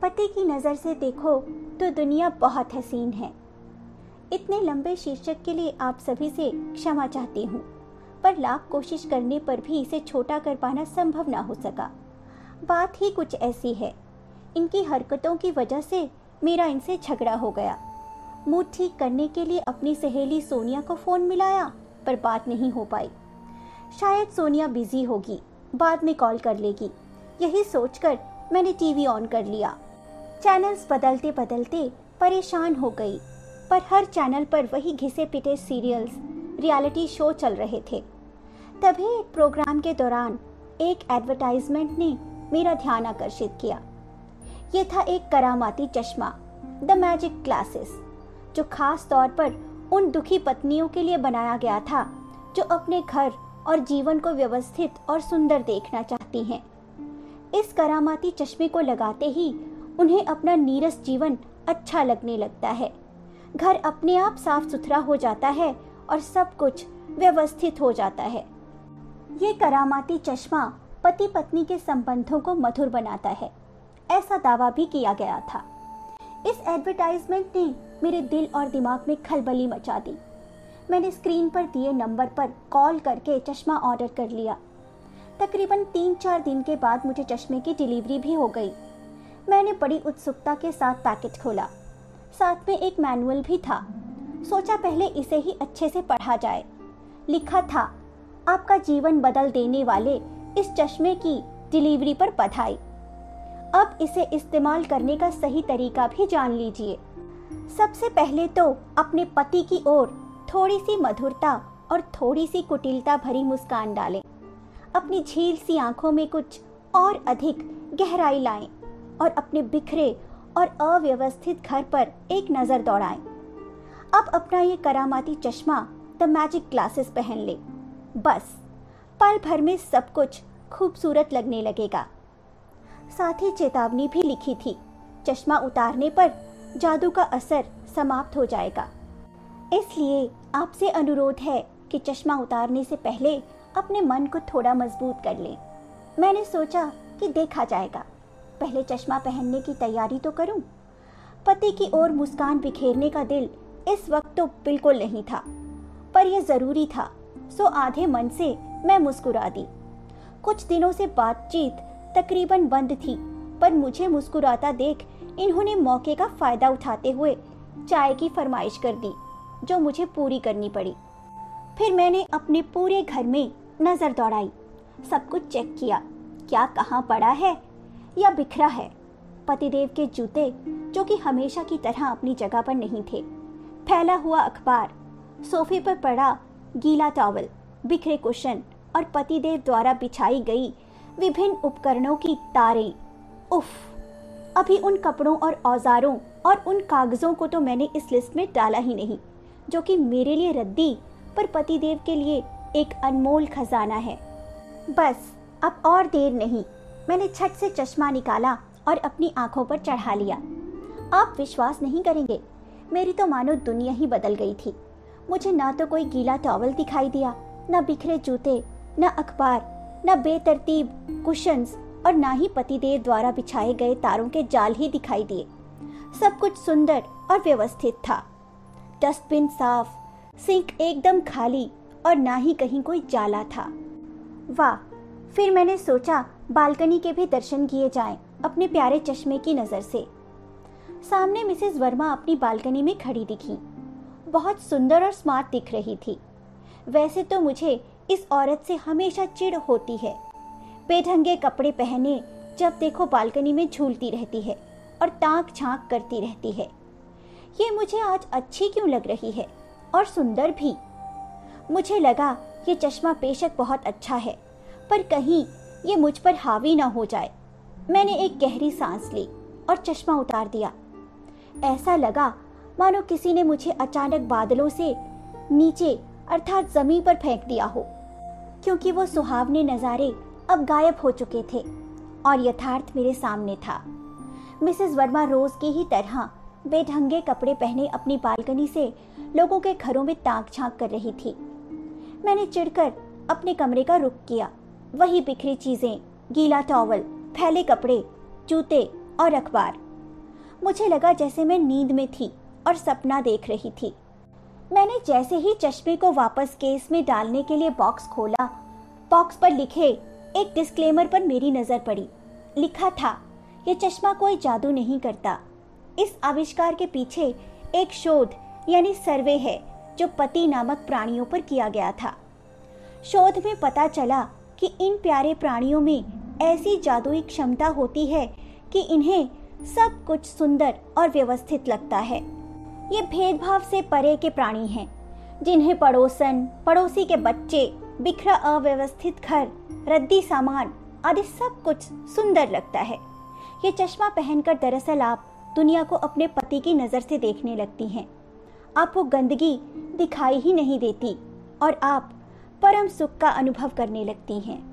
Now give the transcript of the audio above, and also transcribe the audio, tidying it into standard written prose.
पति की नज़र से देखो तो दुनिया बहुत हसीन है। इतने लंबे शीर्षक के लिए आप सभी से क्षमा चाहती हूँ, पर लाख कोशिश करने पर भी इसे छोटा कर पाना संभव ना हो सका। बात ही कुछ ऐसी है, इनकी हरकतों की वजह से मेरा इनसे झगड़ा हो गया। मूड ठीक करने के लिए अपनी सहेली सोनिया को फ़ोन मिलाया, पर बात नहीं हो पाई। शायद सोनिया बिजी होगी, बाद में कॉल कर लेगी, यही सोचकर मैंने टीवी ऑन कर लिया। चैनल्स बदलते बदलते परेशान हो गई, पर हर चैनल पर वही घिसे पिटे सीरियल्स, रियलिटी शो चल रहे थे। तभी एक प्रोग्राम के दौरान एक एडवर्टाइजमेंट ने मेरा ध्यान आकर्षित किया। ये था एक करामाती चश्मा, द मैजिक ग्लासेस, जो खास तौर पर उन दुखी पत्नियों के लिए बनाया गया था जो अपने घर और जीवन को व्यवस्थित और सुंदर देखना चाहती हैं। इस करामाती चश्मे को लगाते ही उन्हें अपना नीरस जीवन अच्छा लगने लगता है। घर अपने आप साफ सुथरा हो जाता है और सब कुछ व्यवस्थित हो जाता है। ये करामाती चश्मा पति पत्नी के संबंधों को मधुर बनाता है, ऐसा दावा भी किया गया था। इस एडवर्टाइजमेंट ने मेरे दिल और दिमाग में खलबली मचा दी। मैंने स्क्रीन पर दिए नंबर पर कॉल करके चश्मा ऑर्डर कर लिया। तकरीबन 3-4 दिन के बाद मुझे चश्मे की डिलीवरी भी हो गई। मैंने बड़ी उत्सुकता के साथ पैकेट खोला, साथ में एक मैनुअल भी था। सोचा पहले इसे ही अच्छे से पढ़ा जाए। लिखा था, आपका जीवन बदल देने वाले इस चश्मे की डिलीवरी पर बधाई। अब इसे इस्तेमाल करने का सही तरीका भी जान लीजिए। सबसे पहले तो अपने पति की ओर थोड़ी सी मधुरता और थोड़ी सी कुटिलता भरी मुस्कान डालें। अपनी झील सी आंखों में कुछ और अधिक गहराई लाएं और अपने बिखरे और अव्यवस्थित घर पर एक नजर दौड़ाएं। अब अपना ये करामाती चश्मा द मैजिक ग्लासेस पहन ले। बस पल भर में सब कुछ खूबसूरत लगने लगेगा। साथ ही चेतावनी भी लिखी थी, चश्मा उतारने पर जादू का असर समाप्त हो जाएगा। इसलिए आपसे अनुरोध है कि चश्मा उतारने से पहले अपने मन को थोड़ा मजबूत कर लें। मैंने सोचा कि देखा जाएगा, पहले चश्मा पहनने की तैयारी तो करूं। पति की ओर मुस्कान बिखेरने का दिल इस वक्त तो बिल्कुल नहीं था, पर यह जरूरी था, सो आधे मन से मैं मुस्कुरा दी। कुछ दिनों से बातचीत तकरीबन बंद थी, पर मुझे मुस्कुराता देख इन्होंने मौके का फायदा उठाते हुए चाय की फरमाइश कर दी, जो मुझे पूरी करनी पड़ी। फिर मैंने अपने पूरे घर में नजर दौड़ाई, सब कुछ चेक किया, क्या कहाँ पड़ा है या बिखरा है। पतिदेव के जूते जो कि हमेशा की तरह अपनी जगह पर नहीं थे, फैला हुआ अखबार, सोफे पर पड़ा गीला टॉवल, बिखरे कुशन और पतिदेव द्वारा बिछाई गई विभिन्न उपकरणों की तारें। उफ, अभी उन कपड़ों और औजारों और उन कागजों को तो मैंने इस लिस्ट में डाला ही नहीं, जो कि मेरे लिए रद्दी पर पतिदेव के लिए एक अनमोल खजाना है। बस अब और देर नहीं, मैंने झट से चश्मा निकाला और अपनी आंखों पर चढ़ा लिया। आप विश्वास नहीं करेंगे, मेरी तो मानो दुनिया ही बदल गई थी। मुझे ना तो कोई गीला टॉवल दिखाई दिया, ना बिखरे जूते, ना अखबार, ना बेतरतीब कुशन्स और ना ही पतिदेव द्वारा बिछाए गए तारों के जाल ही दिखाई दिए। सब कुछ सुंदर और व्यवस्थित था। डस्टबिन साफ, सिंक एकदम खाली और ना ही कहीं कोई जाला था। वाह, फिर मैंने सोचा बालकनी के भी दर्शन किए जाएं अपने प्यारे चश्मे की नज़र से। सामने मिसेस वर्मा अपनी बालकनी में खड़ी दिखी, बहुत सुंदर और स्मार्ट दिख रही थी। वैसे तो मुझे इस औरत से हमेशा चिढ़ होती है, बेढंगे कपड़े पहने जब देखो बालकनी में झूलती रहती है और ताक झांक करती रहती है। ये मुझे आज अच्छी क्यों लग रही है और सुंदर भी। मुझे लगा ये चश्मा बेशक बहुत अच्छा है, पर कहीं ये मुझ पर हावी ना हो जाए। मैंने एक गहरी सांस ली और चश्मा उतार दिया। ऐसा लगा मानो किसी ने मुझे अचानक बादलों से नीचे अर्थात जमीन पर फेंक दिया हो, क्योंकि वो सुहावने नज़ारे अब गायब हो चुके थे और यथार्थ मेरे सामने था। मिसेस वर्मा रोज की ही तरह बेढंगे कपड़े पहने अपनी बालकनी से लोगों के घरों में ताक झांक कर रही थी। मैंने चिढ़कर अपने कमरे का रुख किया। वही बिखरी चीजें, गीला टॉवल, फैले कपड़े, जूते और अखबार, मुझे लगा जैसे मैं नींद में थी और सपना देख रही थी। मैंने जैसे ही चश्मे को वापस केस में डालने के लिए बॉक्स खोला, बॉक्स पर लिखे एक डिस्क्लेमर पर मेरी नजर पड़ी। लिखा था, यह चश्मा कोई जादू नहीं करता। इस आविष्कार के पीछे एक शोध यानी सर्वे है जो पति नामक प्राणियों पर किया गया था। शोध में पता चला कि इन प्यारे प्राणियों में ऐसी जादुई क्षमता होती है कि इन्हें सब कुछ सुंदर और व्यवस्थित लगता है। ये भेदभाव से परे के प्राणी हैं, जिन्हें पड़ोसन, पड़ोसी के बच्चे, बिखरा अव्यवस्थित घर, रद्दी सामान आदि सब कुछ सुंदर लगता है। ये चश्मा पहनकर दरअसल आप दुनिया को अपने पति की नज़र से देखने लगती हैं। आपको गंदगी दिखाई ही नहीं देती और आप परम सुख का अनुभव करने लगती हैं।